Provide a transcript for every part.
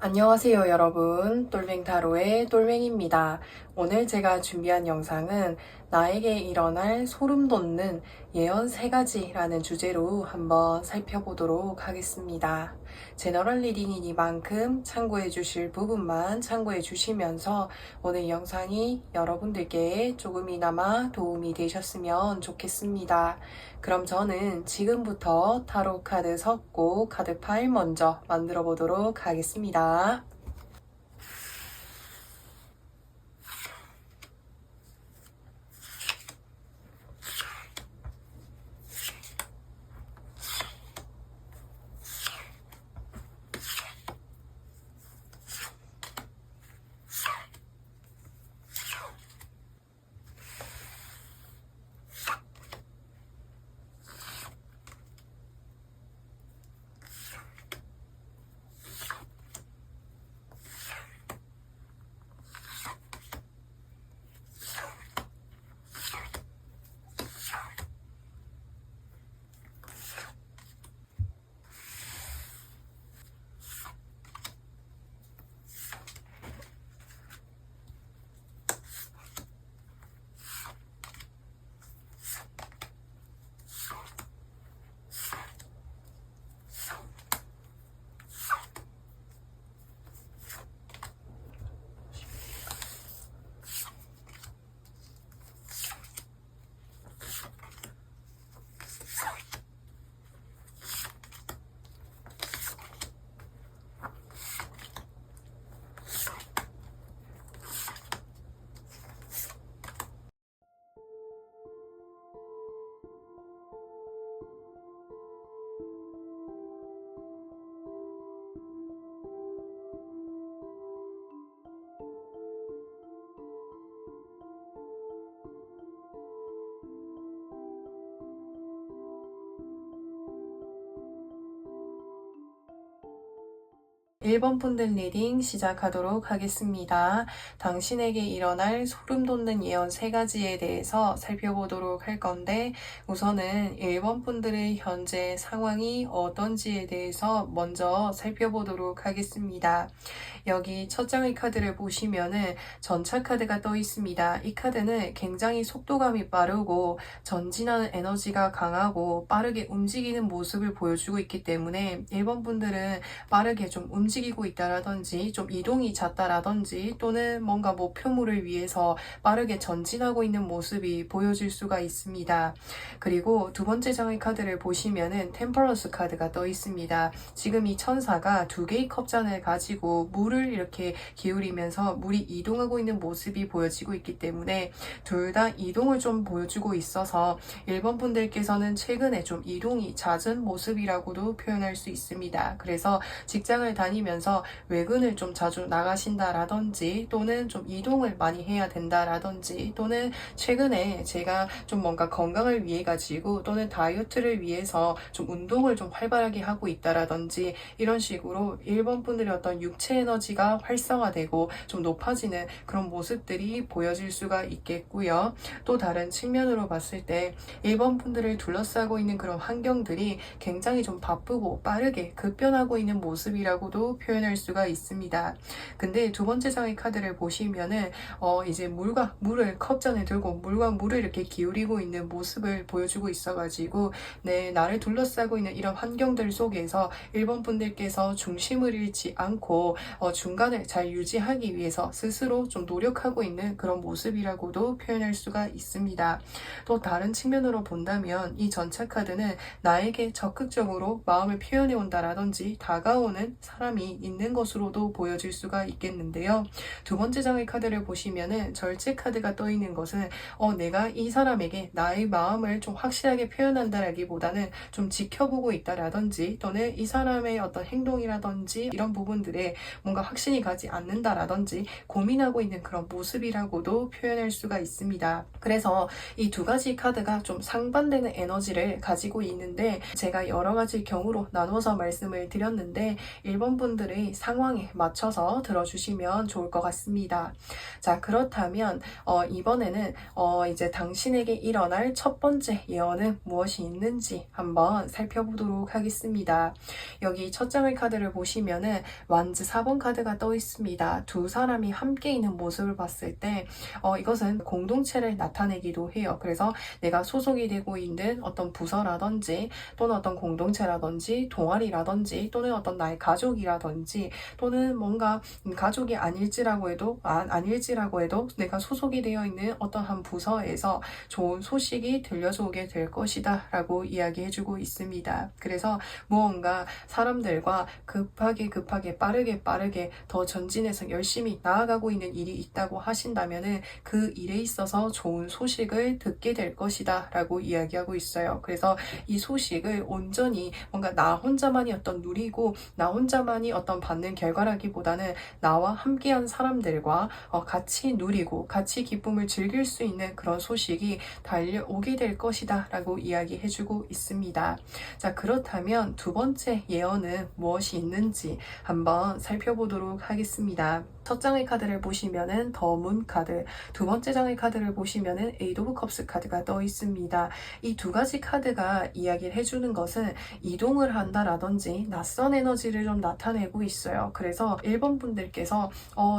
안녕하세요 여러분, 똘뱅타로의 똘뱅입니다. 오늘 제가 준비한 영상은 나에게 일어날 소름 돋는 예언 3가지라는 주제로 한번 살펴보도록 하겠습니다. 제너럴 리딩이니만큼 참고해 주실 부분만 참고해 주시면서 오늘 영상이 여러분들께 조금이나마 도움이 되셨으면 좋겠습니다. 그럼 저는 지금부터 타로 카드 섞고 카드 파일 먼저 만들어 보도록 하겠습니다. 일 번 푼들 리딩 시작하도록 하겠습니다. 당신에게 일어날 소름 돋는 예언 3가지에 대해서 살펴보도록 할 건데 우선은 1번 분들의 현재 상황이 어떤지에 대해서 먼저 살펴보도록 하겠습니다. 여기 첫 장의 카드를 보시면은 전차 카드가 떠 있습니다. 이 카드는 굉장히 속도감이 빠르고 전진하는 에너지가 강하고 빠르게 움직이는 모습을 보여주고 있기 때문에 1번 분들은 빠르게 좀 움직이고 있다라든지 좀 이동이 잦다라든지 또는 뭔가 목표물을 위해서 빠르게 전진하고 있는 모습이 보여질 수가 있습니다. 그리고 두 번째 장의 카드를 보시면은 템퍼런스 카드가 떠 있습니다. 지금 이 천사가 2개의 컵잔을 가지고 물을 이렇게 기울이면서 물이 이동하고 있는 모습이 보여지고 있기 때문에 둘 다 이동을 좀 보여주고 있어서 1번 분들께서는 최근에 좀 이동이 잦은 모습이라고도 표현할 수 있습니다. 그래서 직장을 다니면서 외근을 좀 자주 나가신다라든지 또는 좀 이동을 많이 해야 된다라든지 또는 최근에 제가 좀 뭔가 건강을 위해 가지고 또는 다이어트를 위해서 좀 운동을 좀 활발하게 하고 있다라든지 이런 식으로 1번 분들의 어떤 육체 에너지가 활성화되고 좀 높아지는 그런 모습들이 보여질 수가 있겠고요. 또 다른 측면으로 봤을 때 1번 분들을 둘러싸고 있는 그런 환경들이 굉장히 좀 바쁘고 빠르게 급변하고 있는 모습이라고도 표현할 수가 있습니다. 근데 두 번째 장의 카드를 보시면은 이제 물과 물을 컵잔에 들고 물과 물을 이렇게 기울이고 있는 모습을 보여주고 있어가지고 나를 둘러싸고 있는 이런 환경들 속에서 1번 분들께서 중심을 잃지 않고 중간을 잘 유지하기 위해서 스스로 좀 노력하고 있는 그런 모습이라고도 표현할 수가 있습니다. 또 다른 측면으로 본다면 이 전차 카드는 나에게 적극적으로 마음을 표현해 온다라든지 다가오는 사람이 있는 것으로도 보여질 수가 있겠는데요. 두 번째 장의 카드를 보시면은 절제 카드가 떠 있는 것은 내가 이 사람에게 나의 마음을 좀 확실하게 표현한다라기보다는 좀 지켜보고 있다라든지 또는 이 사람의 어떤 행동이라든지 이런 부분들에 뭔가 확신이 가지 않는다라든지 고민하고 있는 그런 모습이라고도 표현할 수가 있습니다. 그래서 이 두 가지 카드가 좀 상반되는 에너지를 가지고 있는데 제가 여러 가지 경우로 나눠서 말씀을 드렸는데 1번 이분들의 상황에 맞춰서 들어주시면 좋을 것 같습니다. 자, 그렇다면 이번에는 이제 당신에게 일어날 첫 번째 예언은 무엇이 있는지 한번 살펴보도록 하겠습니다. 여기 첫 장의 카드를 보시면은 완즈 4번 카드가 떠 있습니다. 두 사람이 함께 있는 모습을 봤을 때 이것은 공동체를 나타내기도 해요. 그래서 내가 소속이 되고 있는 어떤 부서라든지 또는 어떤 공동체라든지 동아리라든지 또는 어떤 나의 가족이라든지 또는 뭔가 가족이 아닐지라고 해도 내가 소속이 되어 있는 어떤 한 부서에서 좋은 소식이 들려오게 될 것이다 라고 이야기해주고 있습니다. 그래서 무언가 사람들과 급하게 빠르게 더 전진해서 열심히 나아가고 있는 일이 있다고 하신다면은 그 일에 있어서 좋은 소식을 듣게 될 것이다 라고 이야기하고 있어요. 그래서 이 소식을 온전히 뭔가 나 혼자만이 어떤 누리고 나 혼자만이 어떤 받는 결과라기보다는 나와 함께한 사람들과 같이 누리고 같이 기쁨을 즐길 수 있는 그런 소식이 달려오게 될 것이다 라고 이야기해주고 있습니다. 자, 그렇다면 두 번째 예언은 무엇이 있는지 한번 살펴보도록 하겠습니다. 첫 장의 카드를 보시면은 더 문 카드, 두 번째 장의 카드를 보시면은 에이드 오브 컵스 카드가 떠 있습니다. 이 두 가지 카드가 이야기를 해주는 것은 이동을 한다라든지 낯선 에너지를 좀 나타내고 있어요. 그래서 1번 분들께서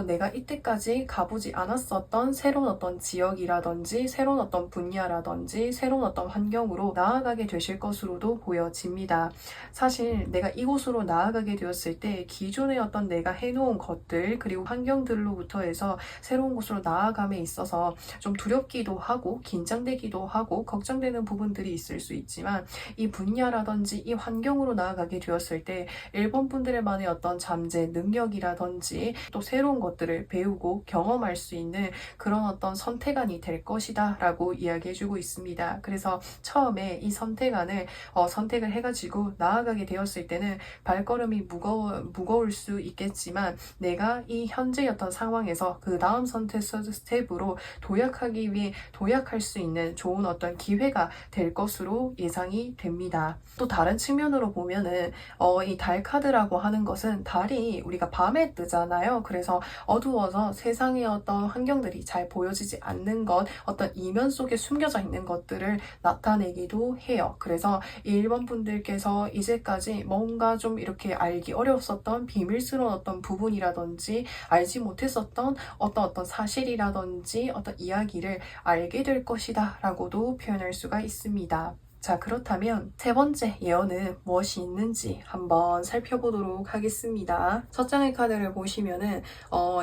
내가 이때까지 가보지 않았었던 새로운 어떤 지역이라든지 새로운 어떤 분야라든지 새로운 어떤 환경으로 나아가게 되실 것으로도 보여집니다. 사실 내가 이곳으로 나아가게 되었을 때 기존의 어떤 내가 해놓은 것들 그리고 환경들로부터 해서 새로운 곳으로 나아감에 있어서 좀 두렵기도 하고 긴장되기도 하고 걱정되는 부분들이 있을 수 있지만 이 분야라든지 이 환경으로 나아가게 되었을 때 1번 분들만의 어떤 잠재 능력이라든지 또 새로운 것들을 배우고 경험할 수 있는 그런 어떤 선택안이 될 것이다 라고 이야기해주고 있습니다. 그래서 처음에 이 선택안을 선택을 해가지고 나아가게 되었을 때는 발걸음이 무거울 수 있겠지만 내가 이 현재의 어떤 상황에서 그 다음 선택 스텝으로 도약할 수 있는 좋은 어떤 기회가 될 것으로 예상이 됩니다. 또 다른 측면으로 보면은 이 달 카드라고 하는 것은 달이 우리가 밤에 뜨잖아요. 그래서 어두워서 세상의 어떤 환경들이 잘 보여지지 않는 것, 어떤 이면 속에 숨겨져 있는 것들을 나타내기도 해요. 그래서 1번 분들께서 이제까지 뭔가 좀 이렇게 알기 어려웠었던 비밀스러운 어떤 부분이라든지 알지 못했었던 어떤 사실이라든지 어떤 이야기를 알게 될 것이다 라고도 표현할 수가 있습니다. 자, 그렇다면 세 번째 예언은 무엇이 있는지 한번 살펴보도록 하겠습니다. 첫 장의 카드를 보시면은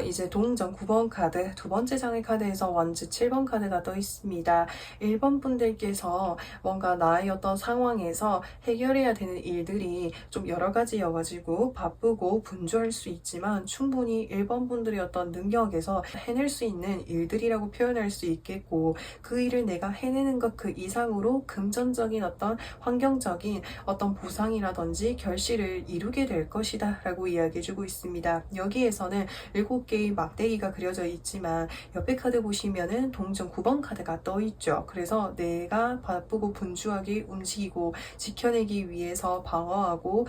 이제 동전 9번 카드, 두 번째 장의 카드에서 완즈 7번 카드가 떠 있습니다. 1번 분들께서 뭔가 나의 어떤 상황에서 해결해야 되는 일들이 좀 여러 가지여가지고 바쁘고 분주할 수 있지만 충분히 1번 분들의 어떤 능력에서 해낼 수 있는 일들이라고 표현할 수 있겠고 그 일을 내가 해내는 것 그 이상으로 금전적인 어떤 환경적인 어떤 보상이라든지 결실을 이루게 될 것이다 라고 이야기해주고 있습니다. 여기에서는 7개의 막대기가 그려져 있지만 옆에 카드 보시면은 동전 9번 카드가 떠 있죠. 그래서 내가 바쁘고 분주하게 움직이고 지켜내기 위해서 방어하고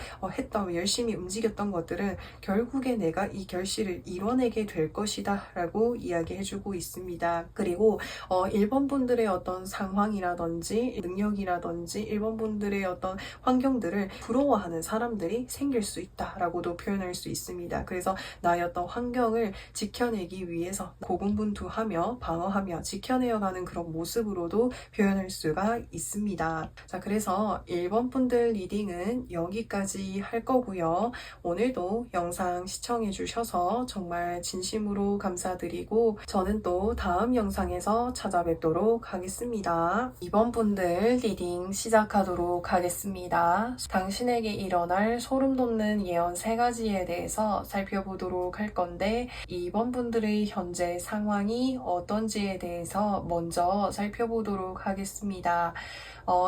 열심히 움직였던 것들은 결국에 내가 이 결실을 이뤄내게 될 것이다 라고 이야기해주고 있습니다. 그리고 1번 분들의 어떤 상황이라든지 능력이라든지 1번 분들의 어떤 환경들을 부러워하는 사람들이 생길 수 있다라고도 표현할 수 있습니다. 그래서 나의 어떤 환경을 지켜내기 위해서 고군분투하며 방어하며 지켜내어가는 그런 모습으로도 표현할 수가 있습니다. 자, 그래서 1번 분들 리딩은 여기까지 할 거고요. 오늘도 영상 시청해 주셔서 정말 진심으로 감사드리고 저는 또 다음 영상에서 찾아뵙도록 하겠습니다. 2번 분들 리딩 시작하도록 하겠습니다. 당신에게 일어날 소름 돋는 예언 3가지에 대해서 살펴보도록 할 건데 2번 분들의 현재 상황이 어떤지에 대해서 먼저 살펴보도록 하겠습니다.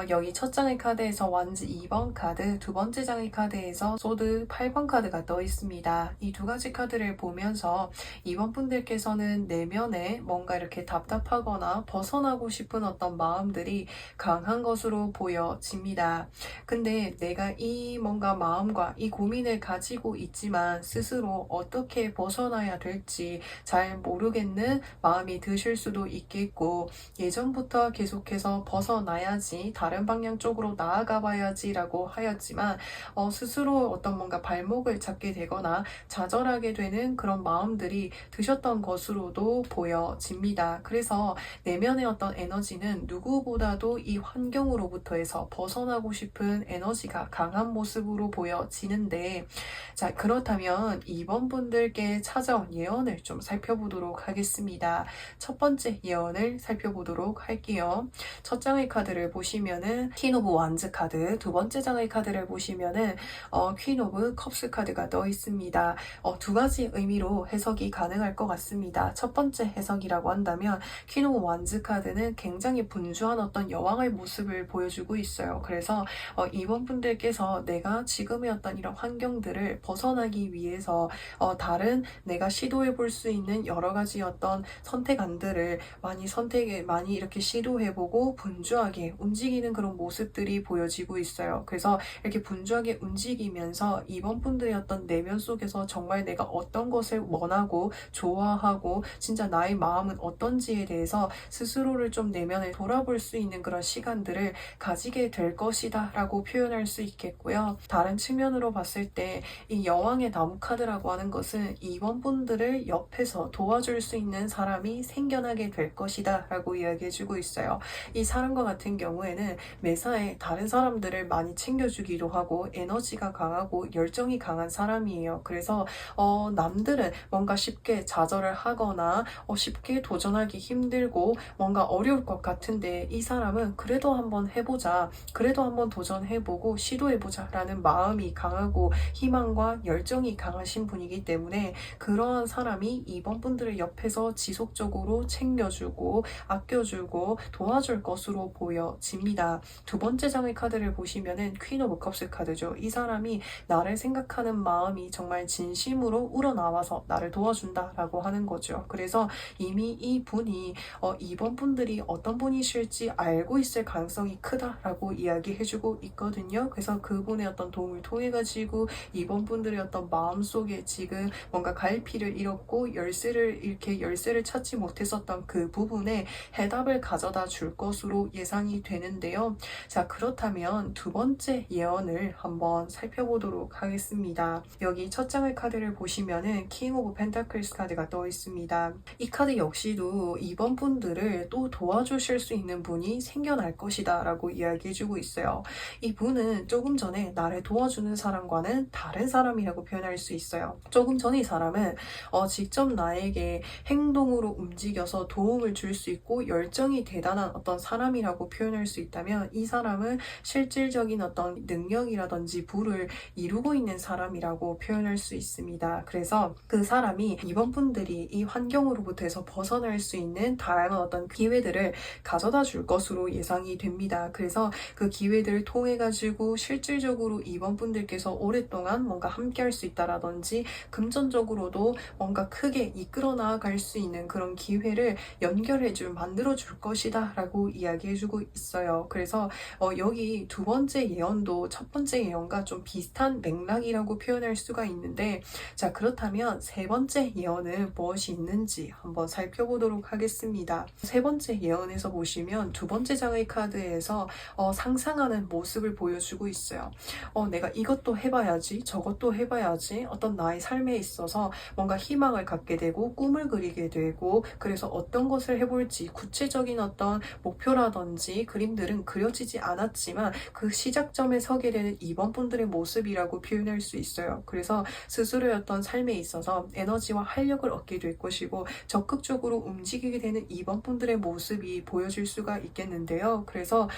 여기 첫 장의 카드에서 완즈 2번 카드, 두 번째 장의 카드에서 소드 8번 카드가 떠 있습니다. 이 두 가지 카드를 보면서 2번 분들께서는 내면에 뭔가 이렇게 답답하거나 벗어나고 싶은 어떤 마음들이 강한 것으로 것으로 보여집니다. 근데 내가 이 뭔가 마음과 이 고민을 가지고 있지만 스스로 어떻게 벗어나야 될지 잘 모르겠는 마음이 드실 수도 있겠고, 예전부터 계속해서 벗어나야지, 다른 방향 쪽으로 나아가 봐야지라고 하였지만 스스로 어떤 뭔가 발목을 잡게 되거나 좌절하게 되는 그런 마음들이 드셨던 것으로도 보여집니다. 그래서 내면의 어떤 에너지는 누구보다도 이 환경으로부터 해서 벗어나고 싶은 에너지가 강한 모습으로 보여지는데, 자, 그렇다면 이번 분들께 찾아온 예언을 좀 살펴보도록 하겠습니다. 첫 번째 예언을 살펴보도록 할게요. 첫 장의 카드를 보시면은 퀸 오브 완즈 카드, 두 번째 장의 카드를 보시면은 퀸 오브 컵스 카드가 떠 있습니다. 두 가지 의미로 해석이 가능할 것 같습니다. 첫 번째 해석이라고 한다면 퀸 오브 완즈 카드는 굉장히 분주한 어떤 여왕의 모습을 보여주고 있어요. 그래서 이번 분들께서 내가 지금의 어떤 이런 환경들을 벗어나기 위해서 다른 내가 시도해 볼 수 있는 여러 가지 어떤 선택안들을 많이 이렇게 시도해보고 분주하게 움직이는 그런 모습들이 보여지고 있어요. 그래서 이렇게 분주하게 움직이면서 이번 분들의 어떤 내면 속에서 정말 내가 어떤 것을 원하고 좋아하고 진짜 나의 마음은 어떤지에 대해서 스스로를 좀 내면에 돌아볼 수 있는 그런 시간들을 가지게 될 것이다 라고 표현할 수 있겠고요. 다른 측면으로 봤을 때 이 여왕의 나무 카드라고 하는 것은 이번 분들을 옆에서 도와줄 수 있는 사람이 생겨나게 될 것이다 라고 이야기해주고 있어요. 이 사람과 같은 경우에는 매사에 다른 사람들을 많이 챙겨주기도 하고 에너지가 강하고 열정이 강한 사람이에요. 그래서 남들은 뭔가 쉽게 좌절을 하거나 쉽게 도전하기 힘들고 뭔가 어려울 것 같은데, 이 사람은 그래도 한번 해보자, 그래도 한번 도전해보고 시도해보자 라는 마음이 강하고 희망과 열정이 강하신 분이기 때문에 그러한 사람이 이번 분들을 옆에서 지속적으로 챙겨주고 아껴주고 도와줄 것으로 보여집니다. 두 번째 장의 카드를 보시면은 퀸 오브 컵스 카드죠. 이 사람이 나를 생각하는 마음이 정말 진심으로 우러나와서 나를 도와준다라고 하는 거죠. 그래서 이미 이 분이 이번 분들이 어떤 분이실지 알고 있을 가능성이 크다라고 이야기해주고 있거든요. 그래서 그분의 어떤 도움을 통해 가지고 이번 분들의 어떤 마음속에 지금 뭔가 갈피를 잃었고 열쇠를 찾지 못했었던 그 부분에 해답을 가져다 줄 것으로 예상이 되는데요. 자, 그렇다면 두 번째 예언을 한번 살펴보도록 하겠습니다. 여기 첫 장의 카드를 보시면은 킹 오브 펜타클스 카드가 떠 있습니다. 이 카드 역시도 이번 분들을 또 도와주실 수 있는 분이 생겨날 것이다 라고 이야기해주고 있어요. 이 분은 조금 전에 나를 도와주는 사람과는 다른 사람이라고 표현할 수 있어요. 조금 전 이 사람은 직접 나에게 행동으로 움직여서 도움을 줄 수 있고 열정이 대단한 어떤 사람이라고 표현할 수 있다면, 이 사람은 실질적인 어떤 능력이라든지 부를 이루고 있는 사람이라고 표현할 수 있습니다. 그래서 그 사람이 이번 분들이 이 환경으로부터 해서 벗어날 수 있는 다양한 어떤 기회들을 가져다 줄 것으로 예상이 됩니다. 그래서 그 기회들을 통해 가지고 실질적으로 이번 분들께서 오랫동안 뭔가 함께 할 수 있다라든지 금전적으로도 뭔가 크게 이끌어 나아갈 수 있는 그런 기회를 만들어 줄 것이다 라고 이야기해주고 있어요. 그래서 여기 두 번째 예언도 첫 번째 예언과 좀 비슷한 맥락이라고 표현할 수가 있는데, 자, 그렇다면 세 번째 예언은 무엇이 있는지 한번 살펴보도록 하겠습니다. 세 번째 예언에서 보시면 두 번째 장의 카드에서 상상하는 모습을 보여주고 있어요. 내가 이것도 해봐야지, 저것도 해봐야지, 어떤 나의 삶에 있어서 뭔가 희망을 갖게 되고 꿈을 그리게 되고, 그래서 어떤 것을 해볼지 구체적인 어떤 목표라든지 그림들은 그려지지 않았지만 그 시작점에 서게 되는 이번 분들의 모습이라고 표현할 수 있어요. 그래서 스스로의 어떤 삶에 있어서 에너지와 활력을 얻게 될 것이고 적극적으로 움직이게 되는 이번 분들의 모습이 보여질 수가 있겠는데요. 그래서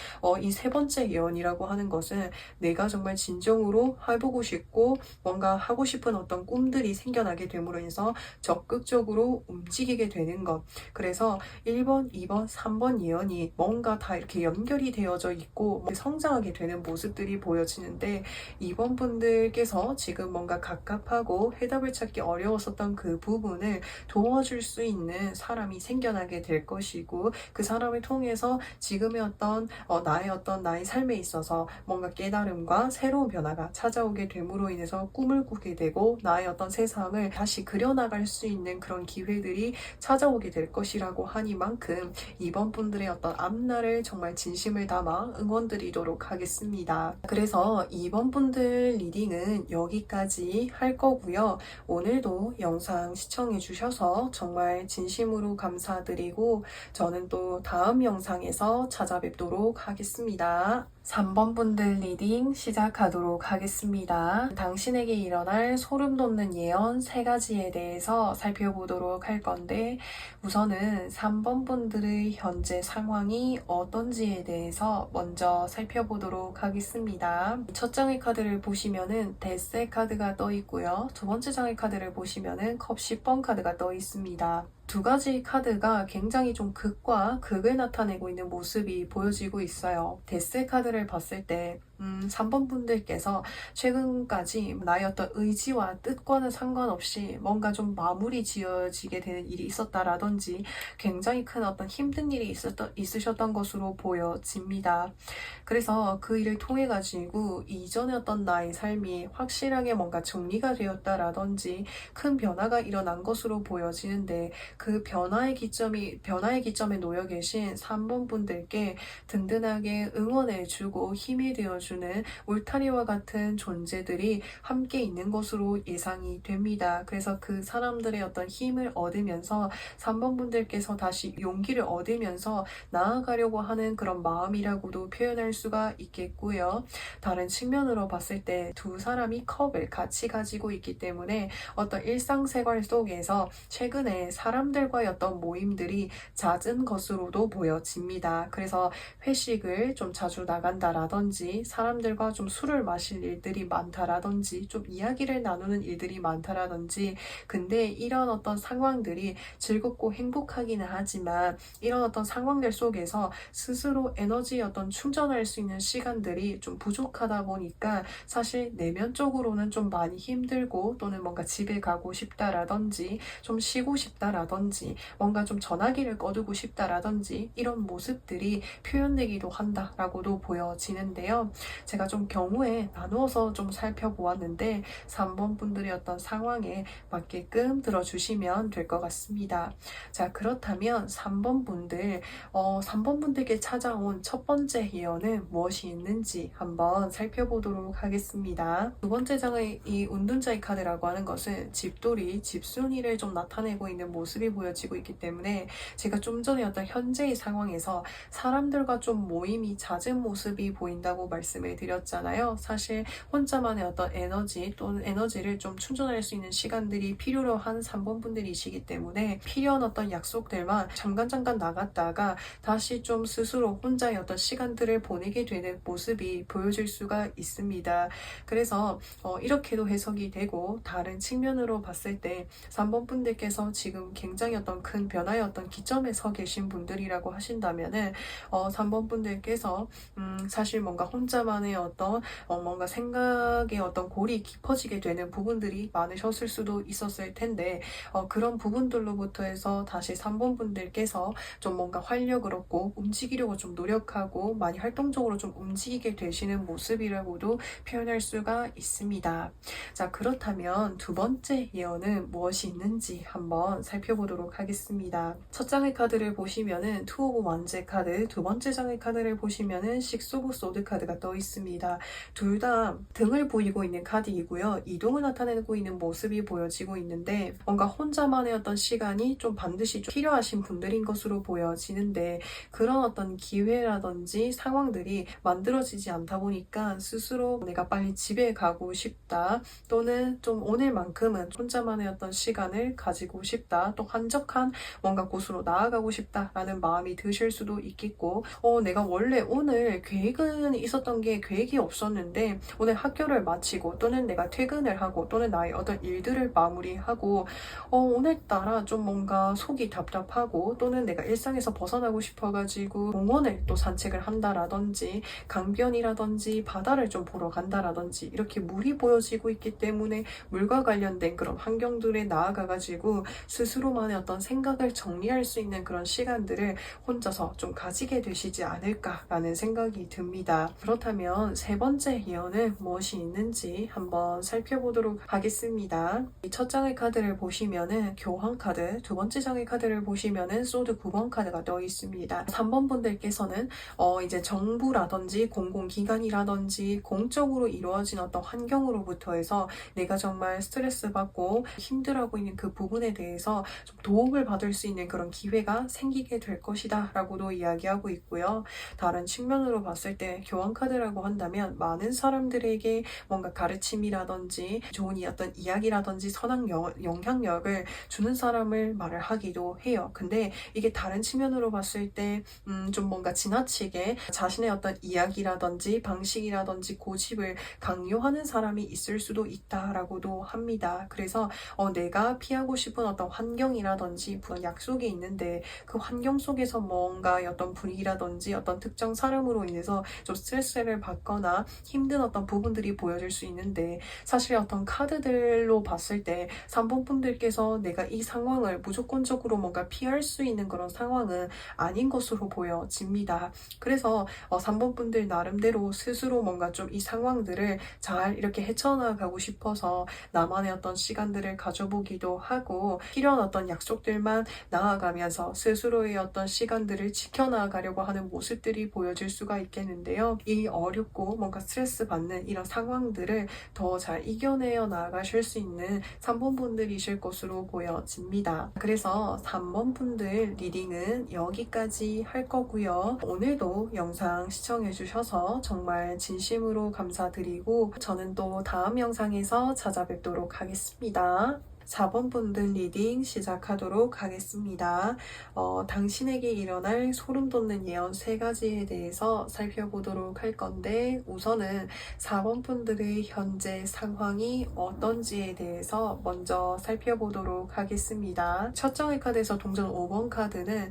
이 세 번째 예언이라고 하는 것은 내가 정말 진정으로 해보고 싶고 뭔가 하고 싶은 어떤 꿈들이 생겨나게 됨으로 인해서 적극적으로 움직이게 되는 것. 그래서 1번, 2번, 3번 예언이 뭔가 다 이렇게 연결이 되어져 있고 성장하게 되는 모습들이 보여지는데, 이번 분들께서 지금 뭔가 갑갑하고 해답을 찾기 어려웠었던 그 부분을 도와줄 수 있는 사람이 생겨나게 될 것이고, 그 사람을 통해서 지금의 어떤 나의 삶에 있어서 뭔가 깨달음과 새로운 변화가 찾아오게 됨으로 인해서 꿈을 꾸게 되고 나의 어떤 세상을 다시 그려나갈 수 있는 그런 기회들이 찾아오게 될 것이라고 하니만큼 이번 분들의 어떤 앞날을 정말 진심을 담아 응원드리도록 하겠습니다. 그래서 이번 분들 리딩은 여기까지 할 거고요. 오늘도 영상 시청해 주셔서 정말 진심으로 감사드리고 저는 또 다음 영상에서 찾아뵙도록 하겠습니다. 3번 분들 리딩 시작하도록 하겠습니다. 당신에게 일어날 소름 돋는 예언 3가지에 대해서 살펴보도록 할 건데 우선은 3번 분들의 현재 상황이 어떤지에 대해서 먼저 살펴보도록 하겠습니다. 첫 장의 카드를 보시면은 데스의 카드가 떠 있고요. 두 번째 장의 카드를 보시면은 컵 10번 카드가 떠 있습니다. 두 가지 카드가 굉장히 좀 극과 극을 나타내고 있는 모습이 보여지고 있어요. 데스 카드를 봤을 때 3번 분들께서 최근까지 나의 어떤 의지와 뜻과는 상관없이 뭔가 좀 마무리 지어지게 되는 일이 있었다라든지 굉장히 큰 어떤 힘든 일이 있으셨던 것으로 보여집니다. 그래서 그 일을 통해 가지고 이전의 어떤 나의 삶이 확실하게 뭔가 정리가 되었다라든지 큰 변화가 일어난 것으로 보여지는데 그 변화의 기점에 놓여 계신 3번 분들께 든든하게 응원해주고 힘이 되어주는 울타리와 같은 존재들이 함께 있는 것으로 예상이 됩니다. 그래서 그 사람들의 어떤 힘을 얻으면서 3번 분들께서 다시 용기를 얻으면서 나아가려고 하는 그런 마음이라고도 표현할 수가 있겠고요. 다른 측면으로 봤을 때 두 사람이 컵을 같이 가지고 있기 때문에 어떤 일상생활 속에서 최근에 사람들과의 어떤 모임들이 잦은 것으로도 보여집니다. 그래서 회식을 좀 자주 나간다라든지 사람들과 좀 술을 마실 일들이 많다라든지 좀 이야기를 나누는 일들이 많다라든지 근데 이런 어떤 상황들이 즐겁고 행복하기는 하지만 이런 어떤 상황들 속에서 스스로 에너지 어떤 충전할 수 있는 시간들이 좀 부족하다 보니까 사실 내면적으로는 좀 많이 힘들고 또는 뭔가 집에 가고 싶다라든지 좀 쉬고 싶다라든지 뭔가 좀 전화기를 꺼두고 싶다라든지 이런 모습들이 표현되기도 한다라고도 보여지는데요. 제가 좀 경우에 나누어서 좀 살펴보았는데 3번 분들의 어떤 상황에 맞게끔 들어주시면 될 것 같습니다. 자, 그렇다면 3번 분들 3번 분들께 찾아온 첫 번째 예언은 무엇이 있는지 한번 살펴보도록 하겠습니다. 두 번째 장의 이 운둔자의 카드라고 하는 것은 집돌이, 집순이를 좀 나타내고 있는 모습이 보여지고 있기 때문에 제가 좀 전에 어떤 현재의 상황에서 사람들과 좀 모임이 잦은 모습이 보인다고 말씀을 드렸잖아요. 사실 혼자만의 어떤 에너지 또는 에너지를 좀 충전할 수 있는 시간들이 필요로 한 3번 분들이시기 때문에 필요한 어떤 약속들만 잠깐 나갔다가 다시 좀 스스로 혼자의 어떤 시간들을 보내게 되는 모습이 보여질 수가 있습니다. 그래서 이렇게도 해석이 되고 다른 측면으로 봤을 때 3번 분들께서 지금 굉장히 어떤 큰 변화의 어떤 기점에 서 계신 분들이라고 하신다면은 3번 분들께서 사실 뭔가 혼자만의 어떤 뭔가 생각의 어떤 골이 깊어지게 되는 부분들이 많으셨을 수도 있었을 텐데 그런 부분들로부터 해서 다시 3번 분들께서 좀 뭔가 활력을 얻고 움직이려고 좀 노력하고 많이 활동적으로 좀 움직이게 되시는 모습이라고도 표현할 수가 있습니다. 자, 그렇다면 두 번째 예언은 무엇이 있는지 한번 살펴보도록 하겠습니다. 첫 장의 카드를 보시면은 투 오브 원제 카드, 두 번째 장의 카드를 보시면은 식스 오브 소드 카드가 떠 있습니다. 둘 다 등을 보이고 있는 카드이고요. 이동을 나타내고 있는 모습이 보여지고 있는데 뭔가 혼자만의 어떤 시간이 좀 반드시 좀 필요하신 분들인 것으로 보여지는데 그런 어떤 기회라든지 상황들이 만들어지지 않다 보니까 스스로 내가 빨리 집에 가고 싶다 또는 좀 오늘만큼은 혼자만의 어떤 시간을 가지고 싶다 또 한적한 뭔가 곳으로 나아가고 싶다라는 마음이 드실 수도 있겠고 내가 원래 오늘 계획은 있었던 게 계획이 없었는데 오늘 학교를 마치고 또는 내가 퇴근을 하고 또는 나의 어떤 일들을 마무리하고 오늘따라 좀 뭔가 속이 답답하고 또는 내가 일상에서 벗어나고 싶어가지고 공원을 또 산책을 한다라든지 강변이라든지 바다를 좀 보러 간다라든지 이렇게 물이 보여지고 있기 때문에 물과 관련된 그런 환경들에 나아가가지고 스스로만의 어떤 생각을 정리할 수 있는 그런 시간들을 혼자서 좀 가지게 되시지 않을까라는 생각이 듭니다. 그렇다면 세 번째 예언은 무엇이 있는지 한번 살펴보도록 하겠습니다. 이 첫 장의 카드를 보시면은 교황 카드, 두 번째 장의 카드를 보시면은 소드 9번 카드가 떠 있습니다. 3번 분들께서는 이제 정부라든지 공공기관이라든지 공적으로 이루어진 어떤 환경으로부터 해서 내가 정말 스트레스 받고 힘들어하고 있는 그 부분에 대해서 좀 도움을 받을 수 있는 그런 기회가 생기게 될 것이다 라고도 이야기하고 있고요. 다른 측면으로 봤을 때 교황 카드라고 한다면 많은 사람들에게 뭔가 가르침이라든지 좋은 어떤 이야기라든지 선한 영향력을 주는 사람을 말을 하기도 해요. 근데 이게 다른 측면으로 봤을 때 좀 뭔가 지나치게 자신의 어떤 이야기라든지 방식이라든지 고집을 강요하는 사람이 있을 수도 있다라고도 합니다. 그래서 내가 피하고 싶은 어떤 환경이라든지 약속이 있는데 그 환경 속에서 뭔가 어떤 분위기라든지 어떤 특정 사람으로 인해서 좀 스트레스를 받거나 힘든 어떤 부분들이 보여질 수 있는데 사실 어떤 카드들로 봤을 때 3번 분들께서 내가 이 상황을 무조건적으로 뭔가 피할 수 있는 그런 상황은 아닌 것으로 보여집니다. 그래서 3번 분들 나름대로 스스로 뭔가 좀 이 상황들을 잘 이렇게 헤쳐나가고 싶어서 나만의 어떤 시간들을 가져보기도 하고 필요한 어떤 약속들만 나아가면서 스스로의 어떤 시간들을 지켜나가려고 하는 모습들이 보여질 수가 있겠는데요. 이 어렵고 뭔가 스트레스 받는 이런 상황들을 더 잘 이겨내어 나가실 수 있는 3번 분들이실 것으로 보여집니다. 그래서 3번 분들 리딩은 여기까지 할 거고요. 오늘도 영상 시청해주셔서 정말 진심으로 감사드리고 저는 또 다음 영상에서 찾아뵙도록 하겠습니다. 4번 분들 리딩 시작하도록 하겠습니다. 당신에게 일어날 소름 돋는 예언 3가지에 대해서 살펴보도록 할 건데 우선은 4번 분들의 현재 상황이 어떤지에 대해서 먼저 살펴보도록 하겠습니다. 첫 장의 카드에서 동전 5번 카드는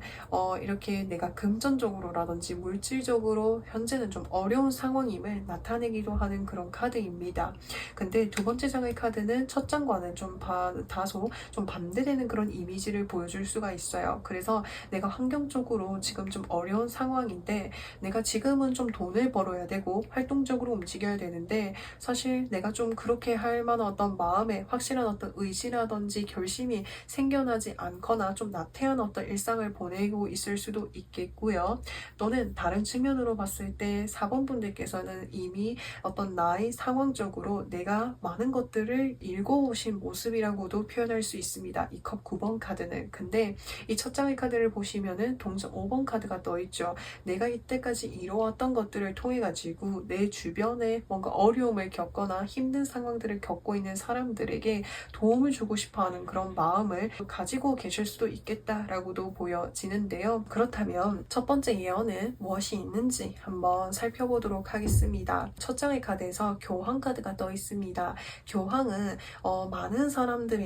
이렇게 내가 금전적으로라든지 물질적으로 현재는 좀 어려운 상황임을 나타내기도 하는 그런 카드입니다. 근데 두 번째 장의 카드는 첫 장과는 좀 다소 좀 반대되는 그런 이미지를 보여줄 수가 있어요. 그래서 내가 환경적으로 지금 좀 어려운 상황인데 내가 지금은 좀 돈을 벌어야 되고 활동적으로 움직여야 되는데 사실 내가 좀 그렇게 할 만한 어떤 마음에 확실한 어떤 의지라든지 결심이 생겨나지 않거나 좀 나태한 어떤 일상을 보내고 있을 수도 있겠고요. 또는 다른 측면으로 봤을 때 4번 분들께서는 이미 어떤 나의 상황적으로 내가 많은 것들을 읽어오신 모습이라고도 표현할 수 있습니다. 이 컵 9번 카드는. 근데 이 첫 장의 카드를 보시면은 동전 5번 카드가 떠있죠. 내가 이때까지 이뤄왔던 것들을 통해 가지고 내 주변에 뭔가 어려움을 겪거나 힘든 상황들을 겪고 있는 사람들에게 도움을 주고 싶어하는 그런 마음을 가지고 계실 수도 있겠다라고도 보여지는데요. 그렇다면 첫 번째 예언은 무엇이 있는지 한번 살펴보도록 하겠습니다. 첫 장의 카드에서 교황 카드가 떠 있습니다. 교황은 많은 사람들에게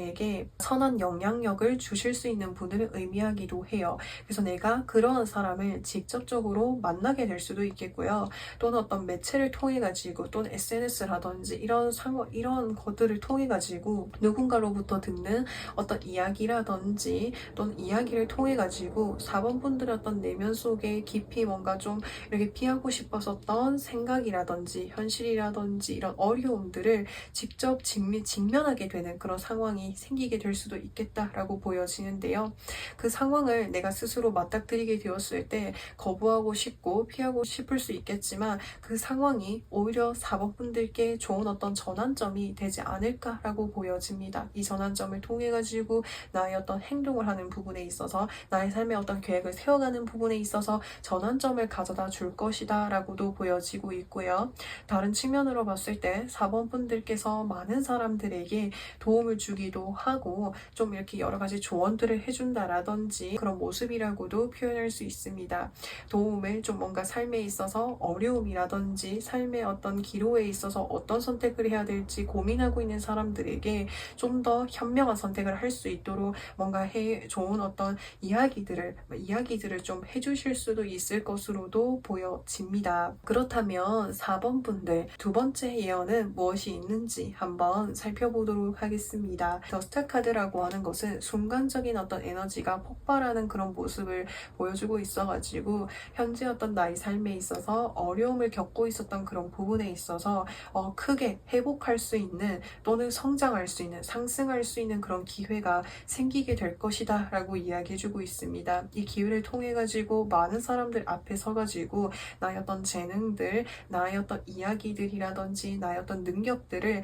선한 영향력을 주실 수 있는 분을 의미하기도 해요. 그래서 내가 그러한 사람을 직접적으로 만나게 될 수도 있겠고요. 또는 어떤 매체를 통해 가지고 또는 SNS라든지 이런 것들을 통해 가지고 누군가로부터 듣는 어떤 이야기라든지 또는 이야기를 통해 가지고 4번 분들의 어떤 내면 속에 깊이 뭔가 좀 이렇게 피하고 싶었었던 생각이라든지 현실이라든지 이런 어려움들을 직접 직면하게 되는 그런 상황이 생기게 될 수도 있겠다라고 보여지는데요. 그 상황을 내가 스스로 맞닥뜨리게 되었을 때 거부하고 싶고 피하고 싶을 수 있겠지만 그 상황이 오히려 4번 분들께 좋은 어떤 전환점이 되지 않을까라고 보여집니다. 이 전환점을 통해 가지고 나의 어떤 행동을 하는 부분에 있어서 나의 삶의 어떤 계획을 세워가는 부분에 있어서 전환점을 가져다 줄 것이다 라고도 보여지고 있고요. 다른 측면으로 봤을 때 4번 분들께서 많은 사람들에게 도움을 주기도 이야기도 하고 좀 이렇게 여러 가지 조언들을 해준다라든지 그런 모습이라고도 표현할 수 있습니다. 도움을 좀 뭔가 삶에 있어서 어려움이라든지 삶의 어떤 기로에 있어서 어떤 선택을 해야 될지 고민하고 있는 사람들에게 좀 더 현명한 선택을 할 수 있도록 뭔가 좋은 어떤 이야기들을 좀 해주실 수도 있을 것으로도 보여집니다. 그렇다면 4번 분들 두 번째 예언은 무엇이 있는지 한번 살펴보도록 하겠습니다. 더스트 카드라고 하는 것은 순간적인 어떤 에너지가 폭발하는 그런 모습을 보여주고 있어가지고 현재 어떤 나의 삶에 있어서 어려움을 겪고 있었던 그런 부분에 있어서 크게 회복할 수 있는 또는 성장할 수 있는 상승할 수 있는 그런 기회가 생기게 될 것이다 라고 이야기해주고 있습니다. 이 기회를 통해 가지고 많은 사람들 앞에 서가지고 나의 어떤 재능들, 나의 어떤 이야기들이라든지 나의 어떤 능력들을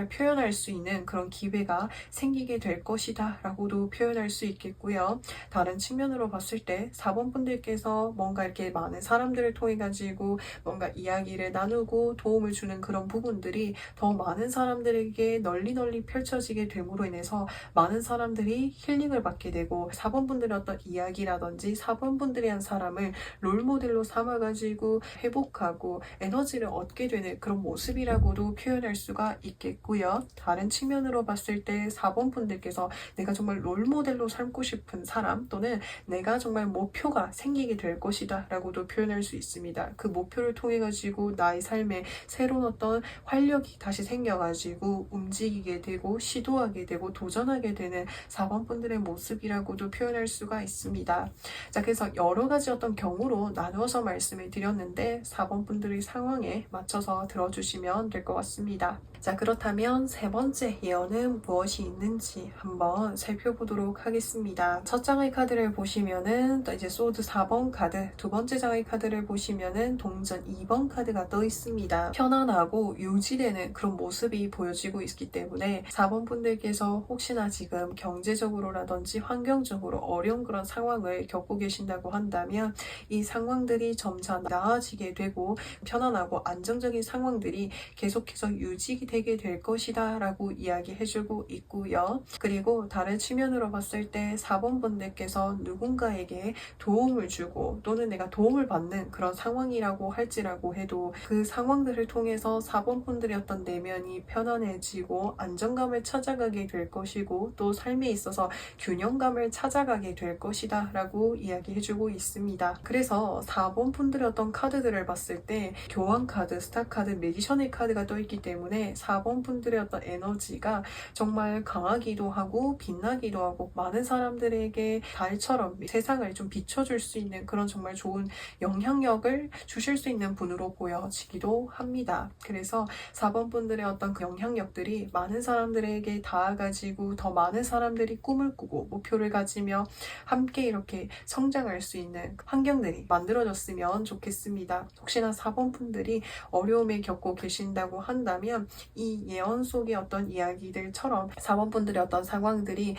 표현할 수 있는 그런 기회가 생기게 될 것이다 라고도 표현할 수 있겠고요. 다른 측면으로 봤을 때 4번 분들께서 뭔가 이렇게 많은 사람들을 통해 가지고 뭔가 이야기를 나누고 도움을 주는 그런 부분들이 더 많은 사람들에게 널리 펼쳐지게 됨으로 인해서 많은 사람들이 힐링을 받게 되고 4번 분들의 어떤 이야기라든지 4번 분들이 한 사람을 롤모델로 삼아가지고 회복하고 에너지를 얻게 되는 그런 모습이라고도 표현할 수가 있겠고요. 다른 측면으로 봤을 때 4번 분들께서 내가 정말 롤모델로 삼고 싶은 사람 또는 내가 정말 목표가 생기게 될 것이다 라고도 표현할 수 있습니다. 그 목표를 통해 가지고 나의 삶에 새로운 어떤 활력이 다시 생겨가지고 움직이게 되고 시도하게 되고 도전하게 되는 4번 분들의 모습이라고도 표현할 수가 있습니다. 자, 그래서 여러 가지 어떤 경우로 나누어서 말씀을 드렸는데 4번 분들의 상황에 맞춰서 들어주시면 될 것 같습니다. 자, 그렇다면 세 번째 예언은 무엇이 있는지 한번 살펴보도록 하겠습니다. 첫 장의 카드를 보시면은 또 이제 소드 4번 카드, 두 번째 장의 카드를 보시면은 동전 2번 카드가 떠 있습니다. 편안하고 유지되는 그런 모습이 보여지고 있기 때문에 4번 분들께서 혹시나 지금 경제적으로라든지 환경적으로 어려운 그런 상황을 겪고 계신다고 한다면 이 상황들이 점차 나아지게 되고 편안하고 안정적인 상황들이 계속해서 유지되게 될 것이다 라고 이야기해주고 있고요. 그리고 다른 측면으로 봤을 때 4번 분들께서 누군가에게 도움을 주고 또는 내가 도움을 받는 그런 상황이라고 할지라고 해도 그 상황들을 통해서 4번 분들의 어떤 내면이 편안해지고 안정감을 찾아가게 될 것이고 또 삶에 있어서 균형감을 찾아가게 될 것이다 라고 이야기해주고 있습니다. 그래서 4번 분들의 어떤 카드들을 봤을 때 교환 카드, 스타 카드, 매지션의 카드가 떠 있기 때문에 4번 분들의 어떤 에너지가 정말 강하기도 하고 빛나기도 하고 많은 사람들에게 달처럼 세상을 좀 비춰줄 수 있는 그런 정말 좋은 영향력을 주실 수 있는 분으로 보여지기도 합니다. 그래서 4번 분들의 어떤 그 영향력들이 많은 사람들에게 닿아가지고 더 많은 사람들이 꿈을 꾸고 목표를 가지며 함께 이렇게 성장할 수 있는 환경들이 만들어졌으면 좋겠습니다. 혹시나 4번 분들이 어려움에 겪고 계신다고 한다면 이 예언 속의 어떤 이야기들처럼 4번 분들의 어떤 상황들이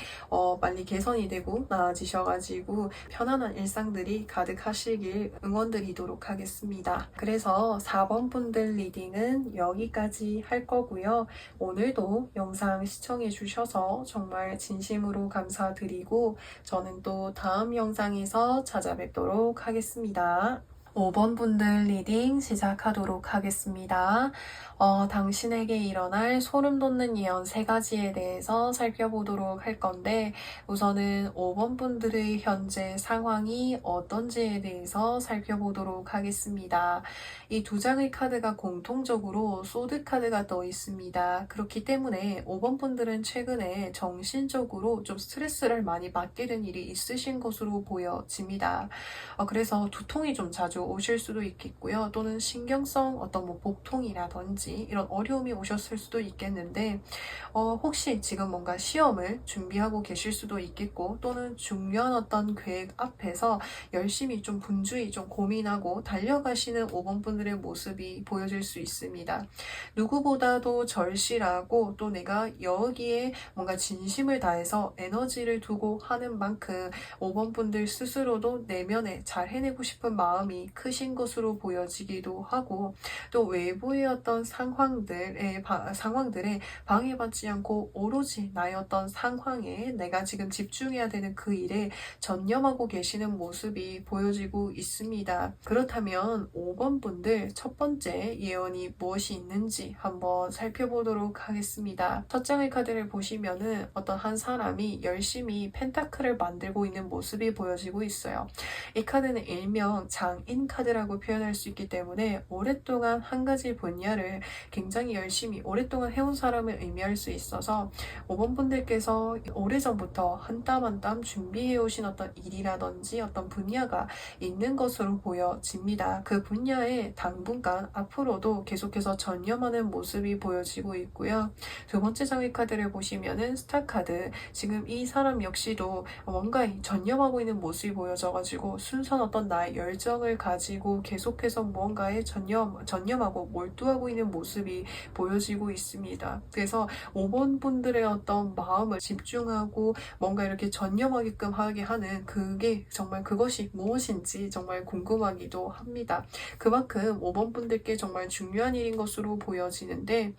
빨리 개선이 되고 나아지셔가지고 편안한 일상들이 가득하시길 응원드리도록 하겠습니다. 그래서 4번 분들 리딩은 여기까지 할 거고요. 오늘도 영상 시청해 주셔서 정말 진심으로 감사드리고 저는 또 다음 영상에서 찾아뵙도록 하겠습니다. 5번 분들 리딩 시작하도록 하겠습니다. 당신에게 일어날 소름 돋는 예언 3가지에 대해서 살펴보도록 할 건데 우선은 5번 분들의 현재 상황이 어떤지에 대해서 살펴보도록 하겠습니다. 이 두 장의 카드가 공통적으로 소드 카드가 떠 있습니다. 그렇기 때문에 5번 분들은 최근에 정신적으로 좀 스트레스를 많이 받게 된 일이 있으신 것으로 보여집니다. 그래서 두통이 좀 자주 오실 수도 있겠고요. 또는 신경성 어떤 복통이라든지 이런 어려움이 오셨을 수도 있겠는데 혹시 지금 뭔가 시험을 준비하고 계실 수도 있겠고 또는 중요한 어떤 계획 앞에서 열심히 좀 분주히 좀 고민하고 달려가시는 5번 분들의 모습이 보여질 수 있습니다. 누구보다도 절실하고 또 내가 여기에 뭔가 진심을 다해서 에너지를 두고 하는 만큼 5번 분들 스스로도 내면에 잘 해내고 싶은 마음이 부담이 크신 것으로 보여지기도 하고, 또 외부의 어떤 상황들에 방해받지 않고 오로지 나의 어떤 상황에 내가 지금 집중해야 되는 그 일에 전념하고 계시는 모습이 보여지고 있습니다. 그렇다면 5번 분들 첫 번째 예언이 무엇이 있는지 한번 살펴보도록 하겠습니다. 첫 장의 카드를 보시면은 어떤 한 사람이 열심히 펜타클을 만들고 있는 모습이 보여지고 있어요. 이 카드는 일명 장인 카드라고 표현할 수 있기 때문에 오랫동안 한 가지 분야를 굉장히 열심히 오랫동안 해온 사람을 의미할 수 있어서 5번 분들께서 오래전부터 한 땀 한 땀 준비해 오신 어떤 일이라든지 어떤 분야가 있는 것으로 보여집니다. 그 분야에 당분간 앞으로도 계속해서 전념하는 모습이 보여지고 있고요. 두 번째 장의 카드를 보시면은 스타 카드. 지금 이 사람 역시도 뭔가에 전념하고 있는 모습이 보여져가지고 순수한 어떤 나의 열정을 가지고 계속해서 무언가에 전념하고 몰두하고 있는 모습이 보여지고 있습니다. 그래서 5번 분들의 어떤 마음을 집중하고 뭔가 이렇게 전념하게끔 하게 하는 그것이 무엇인지 정말 궁금하기도 합니다. 그만큼 5번 분들께 정말 중요한 일인 것으로 보여지는데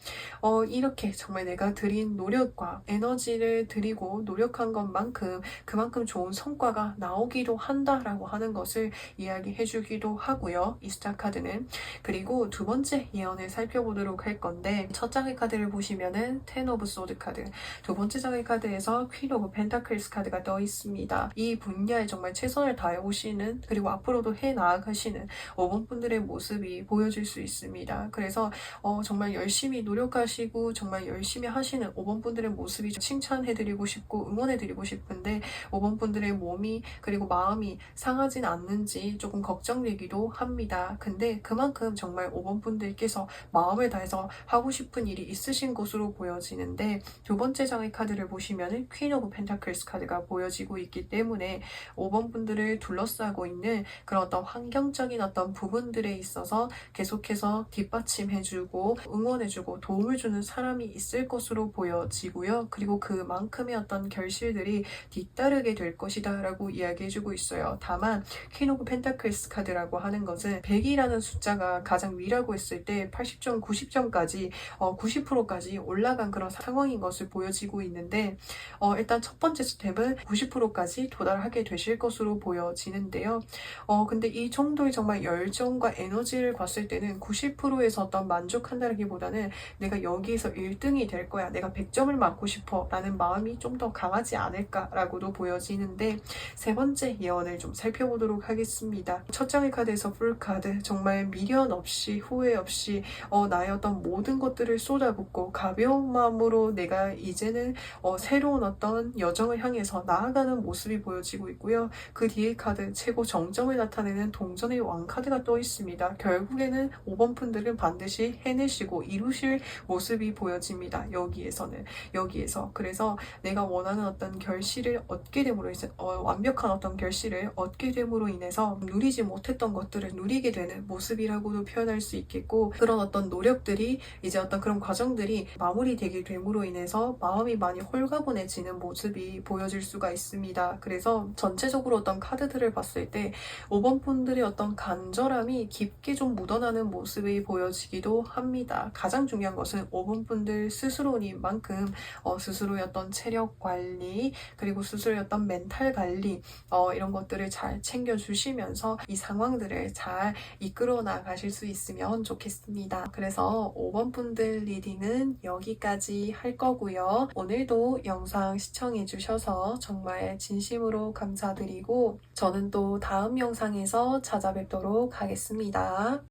이렇게 정말 내가 들인 노력과 에너지를 들이고 노력한 것만큼 그만큼 좋은 성과가 나오기도 한다라고 하는 것을 이야기해 주기도 하고요. 이 스타 카드는. 그리고 두 번째 예언을 살펴보도록 할 건데 첫 장의 카드를 보시면은 텐 오브 소드 카드, 두 번째 장의 카드에서 퀸 오브 펜타클스 카드가 떠 있습니다. 이 분야에 정말 최선을 다해 오시는 그리고 앞으로도 해 나아가시는 5번 분들의 모습이 보여질 수 있습니다. 그래서 정말 열심히 노력하시고 정말 열심히 하시는 5번 분들의 모습이 칭찬해드리고 싶고 응원해드리고 싶은데 5번 분들의 몸이 그리고 마음이 상하진 않는지 조금 걱정되기도 합니다. 근데 그만큼 정말 5번 분들께서 마음을 다해서 하고 싶은 일이 있으신 것으로 보여지는데 두 번째 장의 카드를 보시면은 퀸 오브 펜타클스 카드가 보여지고 있기 때문에 5번 분들을 둘러싸고 있는 그런 어떤 환경적인 어떤 부분들에 있어서 계속해서 뒷받침해주고 응원해주고 도움을 주는 사람이 있을 것으로 보여지고요. 그리고 그만큼의 어떤 결실들이 뒤따르게 될 것이다 라고 이야기해주고 있어요. 다만 퀸 오브 펜타클스 카드라고 하는 것은 100이라는 숫자가 가장 위라고 했을 때 80점, 90점까지 90%까지 올라간 그런 상황인 것을 보여지고 있는데 일단 첫 번째 스텝은 90%까지 도달하게 되실 것으로 보여지는데요. 근데 이 정도의 정말 열정과 에너지를 봤을 때는 90%에서 어떤 만족한다기보다는 내가 여기에서 1등이 될 거야. 내가 100점을 맞고 싶어. 라는 마음이 좀 더 강하지 않을까라고도 보여지는데 세 번째 예언을 좀 살펴보도록 하겠습니다. 첫 장의 카드에서 풀 카드. 정말 미련 없이 후회 없이 나의 어떤 모든 것들을 쏟아붓고 가벼운 마음으로 내가 이제는 새로운 어떤 여정을 향해서 나아가는 모습이 보여지고 있고요. 그 뒤에 카드 최고 정점을 나타내는 동전의 왕 카드가 떠 있습니다. 결국에는 5번 분들은 반드시 해내시고 이루실 모습이 보여집니다. 여기에서 그래서 내가 원하는 어떤 결실을 얻게 됨으로 인해 완벽한 어떤 결실을 얻게 됨으로 인해서 누리지 못했던 것들을 누리게 되는 모습이라고도 표현할 수 있겠고, 그런 어떤 노력들이 이제 어떤 그런 과정들이 마무리되게 됨으로 인해서 마음이 많이 홀가분해지는 모습이 보여질 수가 있습니다. 그래서 전체적으로 어떤 카드들을 봤을 때 5번 분들의 어떤 간절함이 깊게 좀 묻어나는 모습이 보여지기도 합니다. 가장 중요한 것은 5번 분들 스스로인 만큼 스스로의 어떤 체력 관리 그리고 스스로의 어떤 멘탈 관리 이런 것들을 잘 챙겨주시면서 이 상황들을 잘 이끌어 나가실 수 있으면 좋겠습니다. 그래서 5번 분들 리딩은 여기까지 할 거고요. 오늘도 영상 시청해 주셔서 정말 진심으로 감사드리고 저는 또 다음 영상에서 찾아뵙도록 하겠습니다.